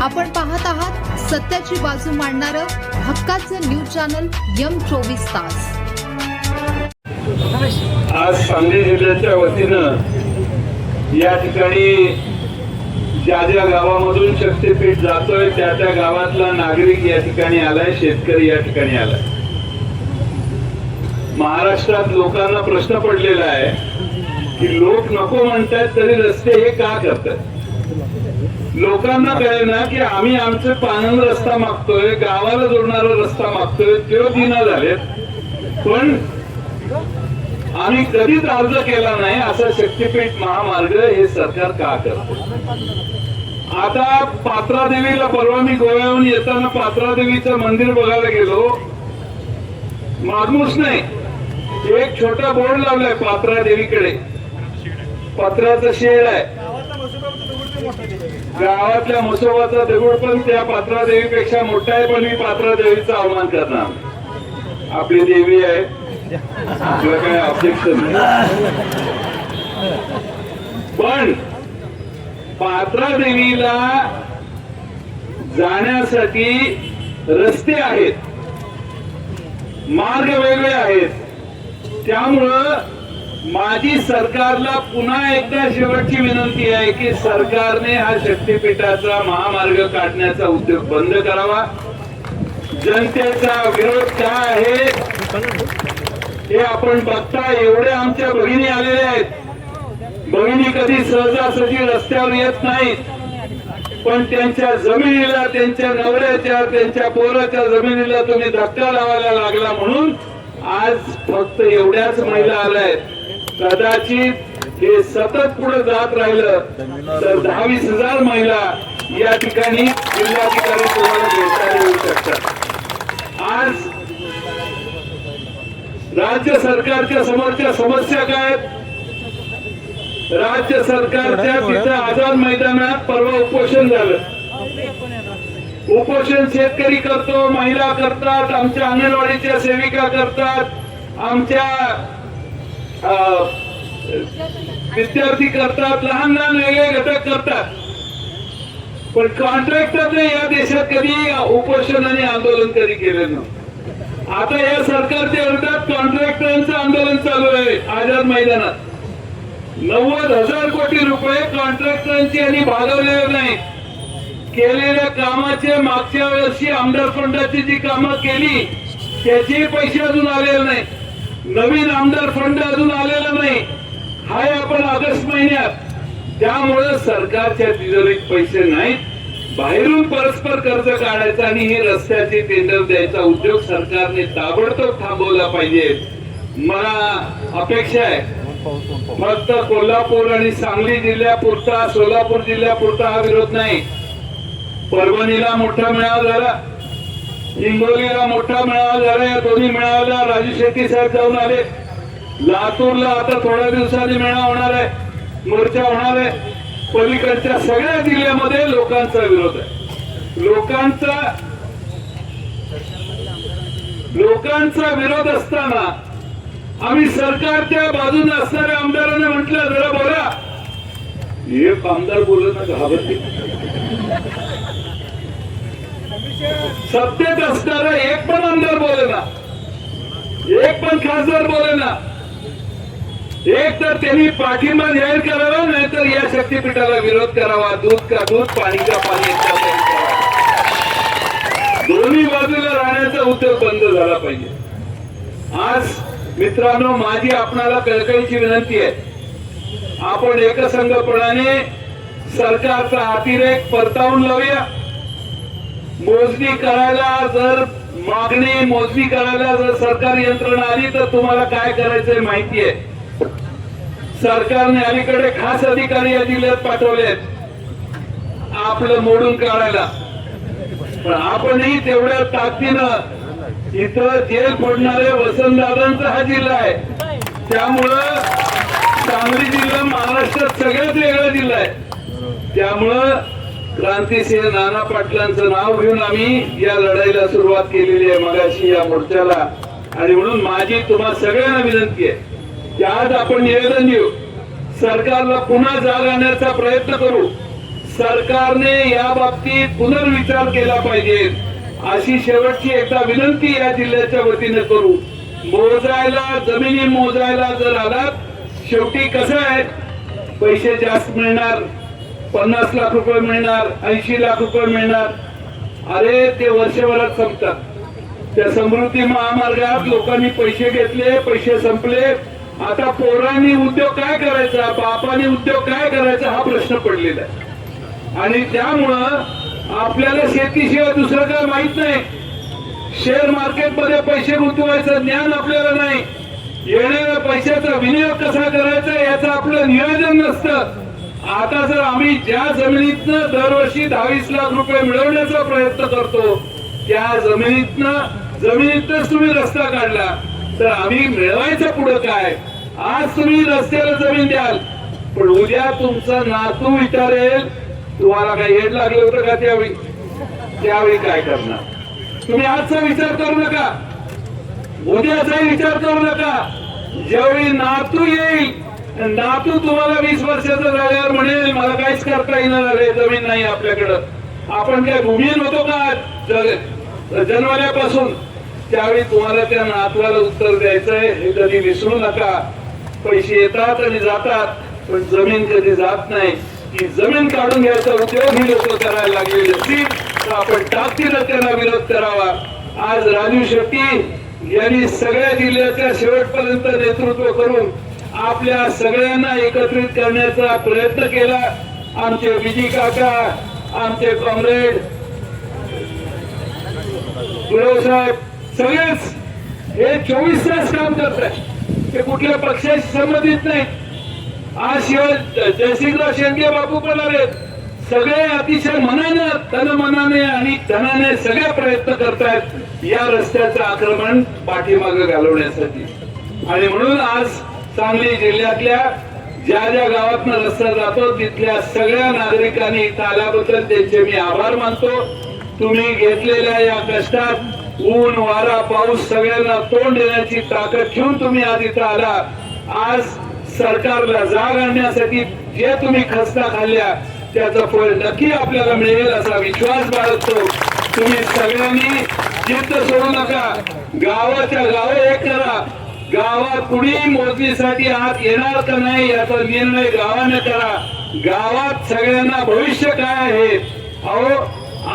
आपण पाहत आहात सत्याची बाजू मांडणारं हक्काचं न्यूज चॅनल M24 तास। आज सांगली जिल्ह्याच्या वतीनं या ठिकाणी ज्या ज्या गावामधून शक्तीपीठ जातोय त्या त्या गावातला नागरिक या ठिकाणी आलाय, शेतकरी या ठिकाणी आलाय। महाराष्ट्रात लोकांना प्रश्न पडलेला आहे की लोक नको म्हणतात तरी रस्ते हे का करतात। लोकांना कळेना की आम्ही आमचे पानन रस्ता मागतोय, गावाला जोडणारा रस्ता मागतोय, ते दिना झालेत, पण आम्ही कधीच अर्ज केला नाही असा शक्तीपीठ महामार्ग हे सरकार का करते। आता पात्रादेवीला परवा मी गोव्याहून येताना पात्रादेवीचं मंदिर बघायला गेलो, मागूच नाही एक छोटा बोर्ड लावलाय पात्रादेवीकडे, पत्राचं शेड आहे, गावातल्या म्हसोबाचा दगड पण त्या पात्रादेवीपेक्षा मोठा आहे, पण मी पात्रादेवीचा अवमान करणार, आपली देवी आहे, आपलं काय ऑब्जेक्शन नाही। पण पात्रादेवीला जाण्यासाठी रस्ते आहेत, मार्ग वेगळे आहेत, त्यामुळं माझी सरकारला पुन्हा एकदा शेवटची विनंती आहे की सरकारने हा शक्तीपीठाचा महामार्ग काढण्याचा उद्योग बंद करावा। जनतेचा विरोध काय आहे हे आपण बघता, एवढे आमच्या भगिनी आलेल्या आहेत, भगिनी कधी सहजासहजी रस्त्यावर येत नाहीत, पण त्यांच्या जमिनीला, त्यांच्या नवऱ्याच्या, त्यांच्या पोराच्या जमिनीला तुम्ही धक्का लावायला लागला म्हणून आज फक्त एवढ्याच महिला आल्यात। कदाचित हे सतत पुढे जात राहिलं तर 10-20,000 महिला या ठिकाणी जिल्हाधिकारी तुम्हाला भेटायला येऊ शकतात। आज राज्य सरकारच्या समोरच्या समस्या काय आहेत? राज्य सरकारच्या तिथं आझाद मैदानात परवा उपोषण झालं। उपोषण शेतकरी करतो, महिला करतात, आमच्या अंगणवाडीच्या सेविका करतात, आमच्या विद्यार्थी करतात, लहान लहान वेगळे घटक करतात, पण कॉन्ट्रॅक्टरने या देशात कधी उपोषण आणि आंदोलन कधी केलं नव्हतं। आता या सरकारच्या विरोधात कॉन्ट्रॅक्टरांचं आंदोलन चालू आहे आझाद मैदानात। 90,000 कोटी रुपये कॉन्ट्रॅक्टरांची यांनी भागवलेले नाही, केलेल्या कामाचे मागच्या वर्षी आमदार फंडाची जी कामं केली त्याचे पैसे अजून आलेले नाही, नवीन आमदार फंड अजून आलेला नाही, हाय आपण ऑगस्ट महिन्यात। त्यामुळे सरकारच्या तिजोरीत पैसे नाहीत, बाहेरून परस्पर कर्ज काढायचा आणि हे रस्त्याचे टेंडर द्यायचा उद्योग सरकारने ताबडतोब थांबवला पाहिजे। मला अपेक्षा आहे फक्त कोल्हापूर आणि सांगली जिल्ह्यापुरता, सोलापूर जिल्ह्यापुरता हा विरोध नाही, परभणीला मोठा मेळावा झाला, हिंगोलीला मोठा मेळावा झाला, या दोन्ही मेळाव्याला राजू शेट्टी साहेब जाऊन आले, लातूरला आता थोड्या दिवसांनी मेळावा होणार आहे, मोर्चा होणार आहे, पलीकडच्या सगळ्या जिल्ह्यामध्ये लोकांचा विरोध आहे। लोकांचा विरोध असताना आम्ही सरकारच्या बाजूने असणाऱ्या आमदारांना म्हटलं जरा बोला, एक आमदार बोलत ना घाबरते, सत्तेत असणारा एक पण आमदार बोले ना, एक पण खासदार बोले ना, एक तर त्यांनी पाठिंबा जाहीर करावा, नाहीतर या शक्तीपीठाला विरोध करावा, दूध का दूध, पाणी का पाणी, दोन्ही बाजूला राहण्याचा उद्योग बंद झाला पाहिजे। आज मित्रांनो, माझी आपणाला कळकळीची विनंती आहे, आपण एकसंघपणाने सरकारचा अतिरेक परतावून लावूया। मोजणी करायला जर मागणी, मोजणी करायला जर सरकार यंत्रणा आली तर तुम्हाला काय करायचंय माहिती आहे। सरकारने अलीकडे खास अधिकारी या जिल्ह्यात पाठवलेत आपलं मोडून काढायला, पण आपणही तेवढ्या ताकदीनं इथं जेल फोडणारे वसंतदादांचा हा जिल्हा आहे, त्यामुळं सांगली जिल्हा महाराष्ट्रात सगळ्यात वेगळा जिल्हा आहे। त्यामुळं क्रांतिसिंह नाना पाटलांचं नाव घेऊन आम्ही या लढाईला सुरुवात केलेली आहे मगाशी या मोर्चाला, आणि म्हणून माझी तुम्हा सगळ्यांना विनंती आहे की आज आपण निवेदन देऊ, सरकारला पुन्हा जाग आणण्याचा प्रयत्न करू, सरकारने या बाबतीत पुनर्विचार केला पाहिजे अशी शेवटची एकदा विनंती या जिल्ह्याच्या वतीने करू. मोजायला जमिनी मोजायला जर आलात, शेवटी कसं आहे, पैसे जास्त मिळणार, 50 लाख रुपये मिळणार, 80 लाख रुपये मिळणार. अरे ते वर्षभरात संपतात. त्या समृद्धी महामार्गात लोकांनी पैसे घेतले, पैसे संपले. आता पोरांनी उद्योग काय करायचा, बापाने उद्योग काय करायचा हा प्रश्न पडलेला आहे. आणि त्यामुळं आपल्याला शेतीशिवाय दुसरं काय माहित नाही. शेअर मार्केट मध्ये पैसे गुंतवायचं ज्ञान आपल्याला नाही. येणाऱ्या पैशाचा विनियोग कसा करायचा याचं आपलं नियोजन नसतं. आता जर आम्ही ज्या जमिनीतनं दरवर्षी 22 लाख रुपये मिळवण्याचा प्रयत्न करतो, त्या जमिनीतनच तुम्ही रस्ता काढला तर आम्ही मिळवायचं पुढं काय. आज तुम्ही रस्त्याला जमीन द्याल, पण उद्या तुमचा नातू विचारेल तुम्हाला काही हेड लागलं होतं का त्यावेळी काय करणार. तुम्ही आजचा विचार करू नका, उद्याचाही विचार करू नका. ज्यावेळी नातू येईल, नातू तुम्हाला 20 वर्षाचा झाल्यावर म्हणेल मला काहीच करता येणार रे, जमीन नाही आपल्याकडं. आपण काय भूमिहीन होतो का जन्मल्यापासून. त्यावेळी तुम्हाला त्या नातवाला उत्तर द्यायचंय, हे कधी विसरू नका. पैसे येतात आणि जातात, पण जमीन कधी जात नाही. की जमीन काढून घ्यायचा उद्योग ही लोक करायला लागलेले असतील तर आपण ताकदीनं त्यांना विरोध करावा. आज राजू शेट्टी यांनी सगळ्या जिल्ह्याच्या शेवटपर्यंत नेतृत्व करून आपल्या सगळ्यांना एकत्रित करण्याचा प्रयत्न केला. आमचे विजी काका, आमचे कॉम्रेड गुरव साहेब सगळेच हे 24 तास काम करतात. ते कुठल्या पक्षाशी संबंधित नाही. आज शिवाय जयसिंगराव शेंडगे बापू पण आले. सगळे अतिशय मनाने, तनमनाने आणि धनाने सगळे प्रयत्न करतायत या रस्त्याचं आक्रमण पाठीमागे घालवण्यासाठी. आणि म्हणून आज सांगली जिल्ह्यातल्या ज्या ज्या गावातनं रस्ता जातो तिथल्या सगळ्या नागरिकांनी इथं आल्याबद्दल त्यांचे मी आभार मानतो. तुम्ही घेतलेल्या या कष्टात ऊन वारा पाऊस सगळ्यांना तोंड देण्याची ताकद ठेवून तुम्ही आज इथं आला. आज सरकारला जाग आणण्यासाठी जे तुम्ही खस्ता खाल्ल्या त्याचं फळ नक्की आपल्याला मिळेल असा विश्वास बाळगतो. तुम्ही सगळ्यांनी जिद्द सोडू नका. गावाच्या गाव एक करा. गावात कुणी मोजणीसाठी आत येणार का नाही याचा निर्णय गावाने करा. गावात सगळ्यांना भविष्य काय आहे. अहो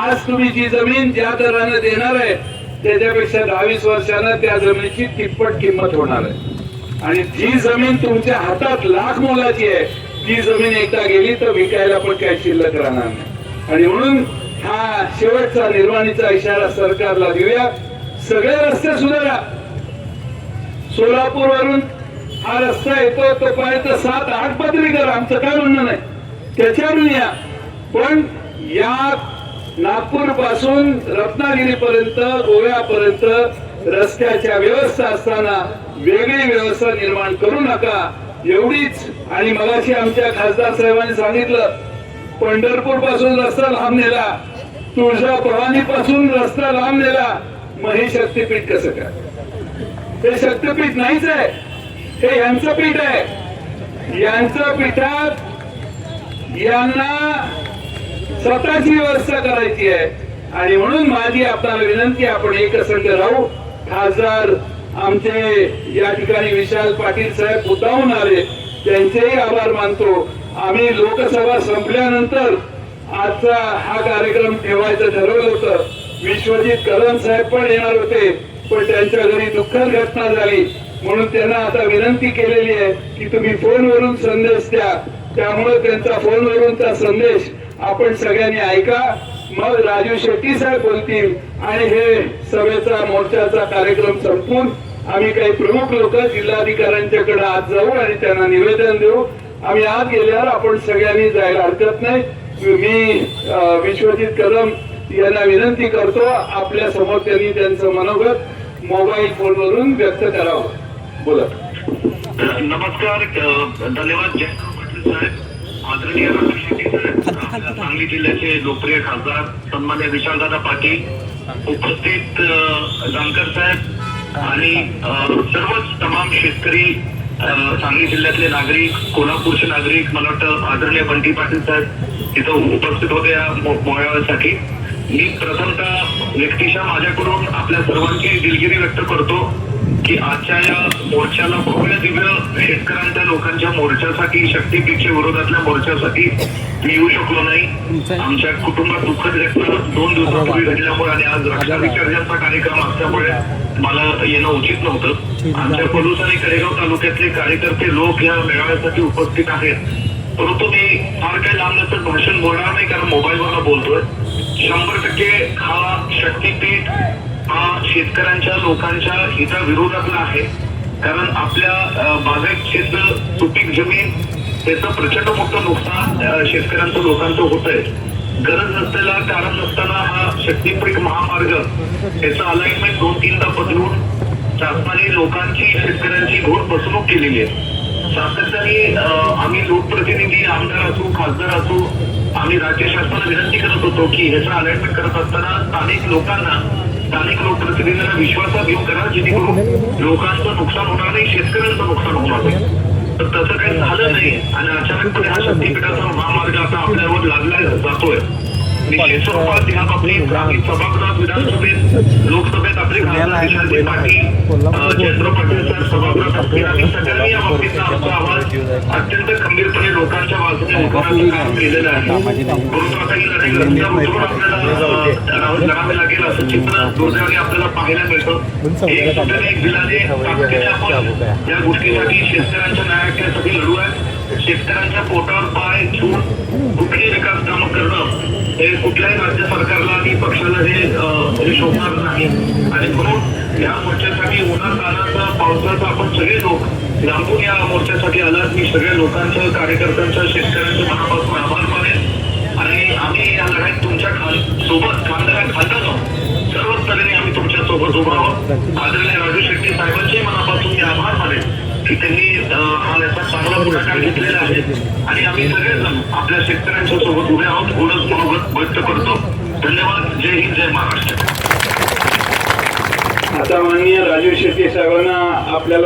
आज तुम्ही जी जमीन ज्या दराने देणार आहे त्याच्यापेक्षा 22 वर्षानं त्या जमिनीची तिप्पट किंमत होणार आहे. आणि जी जमीन तुमच्या हातात लाख मोलाची आहे ती जमीन एकदा गेली तर विकायला पण काही शिल्लक राहणार नाही. आणि म्हणून हा शेवटचा निर्वाणीचा इशारा सरकारला देऊया. सगळे रस्ते सुधारा. सोलापूर वरून हा रस्ता येतो तो पाहिजे 7-8 पदरी करा, आमचं काय म्हणणं नाही, त्याच्यावरून या. पण या नागपूर पासून रत्नागिरी पर्यंत गोव्यापर्यंत रस्त्याच्या व्यवस्था असताना वेगळी व्यवस्था निर्माण करू नका एवढीच. आणि मगाशी आमच्या खासदार साहेबांनी सांगितलं पंढरपूर पासून रस्ता लांब नेला, तुळजा भवानी पासून रस्ता लांब नेला, मग हे शक्तीपीठ कसं काय. हे शक्तीपीठ नाहीच आहे, हे यांचं पीठ आहे. यांचं पीठात यांना स्वतःची व्यवस्था करायची आहे. आणि म्हणून माझी आपल्याला विनंती, आपण एकसंघ राहू. खासदार आमचे या ठिकाणी विशाल पाटील साहेब मुद्दाहून आले, त्यांचेही आभार मानतो. आम्ही लोकसभा संपल्यानंतर आजचा हा कार्यक्रम ठेवायचं ठरवलं होतं. विश्वजित कदम साहेब पण येणार होते, पण त्यांच्या घरी दुःखद घटना झाली म्हणून त्यांना आता विनंती केलेली आहे की तुम्ही फोनवरून संदेश द्या. त्यामुळे त्यांचा फोनवरूनचा संदेश आपण सगळ्यांनी ऐका. मग राजू शेट्टी साहेब बोलतील आणि हे सभेचा मोर्चाचा कार्यक्रम संपून आम्ही काही प्रमुख लोक जिल्हाधिकाऱ्यांच्याकडे आज जाऊ आणि त्यांना निवेदन देऊ. आम्ही आज गेल्यावर आपण सगळ्यांनी जायला हरकत नाही. मी विश्वजित कदम यांना विनंती करतो आपल्या समोर त्यांनी त्यांचं मनोगत मोबाईल फोनवरून व्यक्त करावं. बोला. नमस्कार, धन्यवाद जयंत पाटील साहेब. आदरणीय राजू शेट्टी साहेब, सांगली जिल्ह्याचे लोकप्रिय खासदार सन्मान्य विशालदादा पाटील, उपस्थित जानकर साहेब आणि सर्वच तमाम शेतकरी सांगली जिल्ह्यातले नागरिक, कोल्हापूरचे नागरिक, मला वाटतं आदरणीय बंटी पाटील साहेब तिथं उपस्थित होते या मेळाव्यासाठी. मी प्रथमतः व्यक्तिशः माझ्याकडून आपल्या सर्वांची दिलगिरी व्यक्त करतो की आजच्या या मोर्चाला भव्य दिव्य शेतकऱ्यांच्या लोकांच्या मोर्चासाठी, शक्तीपीठच्या विरोधातल्या मोर्चासाठी मी येऊ शकलो नाही. आमच्या कुटुंबात दुःखद घटना 2 दिवसापूर्वी घडल्यामुळे आणि आज रक्षा विसर्जनचा कार्यक्रम असल्यामुळे मला येणं उचित नव्हतं. आमच्या पलूस आणि कडेगाव तालुक्यातले कार्यकर्ते लोक या मेळाव्यासाठी उपस्थित आहेत, परंतु मी फार काही लांब नसत भाषण बोलणार नाही कारण मोबाईलवर बोलतोय. 100% हा शक्तीपीठ हा शेतकऱ्यांच्या लोकांच्या हिताविरोधातला आहे. कारण आपल्या बागायत क्षेत्र, सुपीक जमीन त्याचं प्रचंड मोठं नुकसान शेतकऱ्यांचं लोकांचं होत आहे. गरज नसलेला, कारण नसताना हा शक्तीपीठ महामार्ग त्याचं अलाइनमेंट 2-3दा बदलून शासनाने लोकांची, शेतकऱ्यांची घोर फसवणूक केलेली आहे. सातत्याने आम्ही लोकप्रतिनिधी, आमदार असू, खासदार असू, आम्ही राज्य शासनाला विनंती करत होतो की ह्याचं अलाइनमेंट करत असताना स्थानिक लोकांना, स्थानिक लोकप्रतिनिधींना विश्वासात घेऊन करा, जेणेकरून लोकांचं नुकसान होणार नाही, शेतकऱ्यांचं नुकसान होणार नाही. तर तसं काही झालं नाही आणि अचानकपणे हा शक्तीपीठाचा महामार्ग आता आपल्यावर लागला जातोय. निश्चित स्वरूपात या बाबतीत आम्ही सभागृहात, विधानसभेत, लोकसभेत आपले खासदार विशालजी पाटील, जयंत पाटील साहेब सभागृहात असतील, आम्ही सगळ्यांनी या बाबतीतला आमचा आवाज अत्यंत खंबीरपणे लोकांच्या बाजूने उभारण्याचं काम केलेलं आहे. परंतु आता ही लढाई रस्त्यावर उतरून आपल्याला लढावे लागेल असं चित्र दुर्दैवाने आपल्याला पाहायला मिळतं. एक सुटेने, एक दिलाने, ताकदीने आपण या गोष्टीसाठी, शेतकऱ्यांच्या न्यायासाठी लढू आहे. शेतकऱ्यांच्या पोटावर पाय ठेवून कुठली विकास कामं करणं हे कुठल्याही राज्य सरकारला आणि पक्षाला हे शोभणार नाही. आणि म्हणून या मोर्चासाठी उन्हाळ्याचा, पावसाचा आपण सगळे लोक लांबून या मोर्चासाठी आलात. मी सगळ्या लोकांचं, कार्यकर्त्यांच्या, शेतकऱ्यांच्या मनापासून आभार मानेन आणि आम्ही या लढाईत तुमच्या सोबत खांद्याला सर्वच तऱ्हेने आम्ही तुमच्या सोबत उभं आहोत. आदरणीय राजू शेट्टी साहेबांचे मनापासून मी आभार मानेन की त्यांनी हा याचा चांगला पुढाकार घेतलेला आहे आणि आम्ही सगळेजण आपल्या शेतकऱ्यांच्या सोबत उभे आहोत. एवढंच मनोगत व्यक्त करतो. धन्यवाद. जय हिंद, जय महाराष्ट्र. आता माननीय राजू शेट्टी साहेबांना आपल्याला